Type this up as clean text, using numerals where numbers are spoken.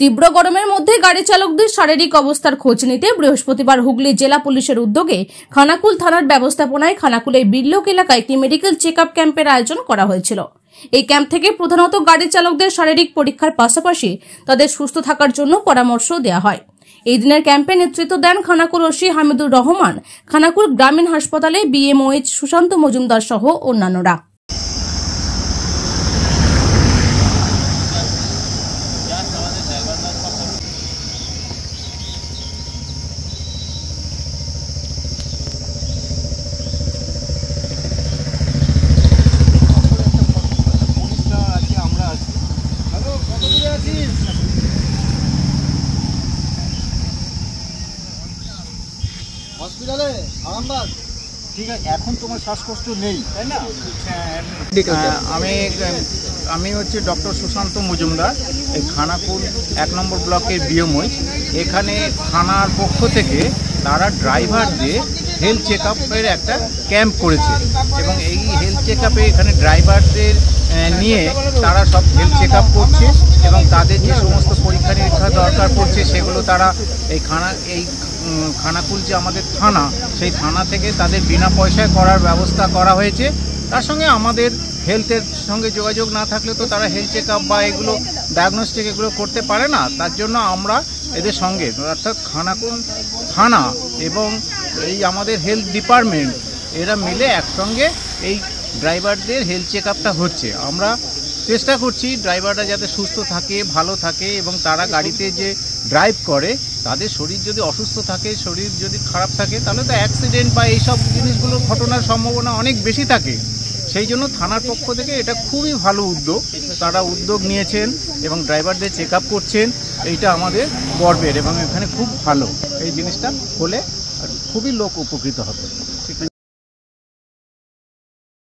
তীব্র গরমের মধ্যে গাড়ি চালকদের শারীরিক অবস্থার খোঁজ নিতে বৃহস্পতিবার হুগলি জেলা পুলিশের উদ্যোগে খানাকুল থানার ব্যবস্থাপনায় খানাকুলের বিল্লক এলাকায় একটি মেডিকেল চেকআপ ক্যাম্পের আয়োজন করা হয়েছিল। এই ক্যাম্প থেকে প্রধানত গাড়ি চালকদের শারীরিক পরীক্ষার পাশাপাশি তাদের সুস্থ থাকার জন্য পরামর্শ দেওয়া হয়। এই দিনের ক্যাম্পে নেতৃত্ব দেন খানাকুল ওসি হামিদুর রহমান, খানাকুল গ্রামীণ হাসপাতালে বিএমওএইচ সুশান্ত মজুমদার সহ অন্যান্যরা। হসপিটালে আরামবাগ ঠিক আছে। এখন তোমার শ্বাসকষ্ট নেই তাই না? আমি হচ্ছে ডক্টর সুশান্ত মজুমদার, এই খানাকুল 1 নম্বর ব্লকের বিএমওই। এখানে থানার পক্ষ থেকে তারা ড্রাইভারদের হেলথ চেক আপের একটা ক্যাম্প করেছে এবং এই হেলথ চেক আপে এখানে ড্রাইভারদের নিয়ে তারা সব হেলথ চেক আপ করছে এবং তাদের যে সমস্ত পরীক্ষা নিরীক্ষা দরকার পড়ছে সেগুলো তারা এই খানাকুল যে আমাদের থানা, সেই থানা থেকে তাদের বিনা পয়সায় করার ব্যবস্থা করা হয়েছে। তার সঙ্গে আমাদের হেলথের সঙ্গে যোগাযোগ না থাকলে তো তারা হেলথ চেক আপ বা এগুলো ডায়াগনস্টিক এগুলো করতে পারে না। তার জন্য আমরা এদের সঙ্গে অর্থাৎ খানাকুল থানা এবং এই আমাদের হেলথ ডিপার্টমেন্ট এরা মিলে একসঙ্গে এই ড্রাইভারদের হেলথ চেক আপটা হচ্ছে। আমরা চেষ্টা করছি ড্রাইভাররা যাতে সুস্থ থাকে, ভালো থাকে এবং তারা গাড়িতে যে ড্রাইভ করে তাদের শরীর যদি অসুস্থ থাকে, শরীর যদি খারাপ থাকে তাহলে তো অ্যাক্সিডেন্ট বা এইসব জিনিসগুলো ঘটনার সম্ভাবনা অনেক বেশি থাকে। সেই জন্য থানার পক্ষ থেকে এটা খুবই ভালো উদ্যোগ, তারা উদ্যোগ নিয়েছেন এবং ড্রাইভারদের চেক আপ করছেন। এইটা আমাদের গর্বের এবং এখানে খুব ভালো এই জিনিসটা হলে খুবই লোক উপকৃত হবে।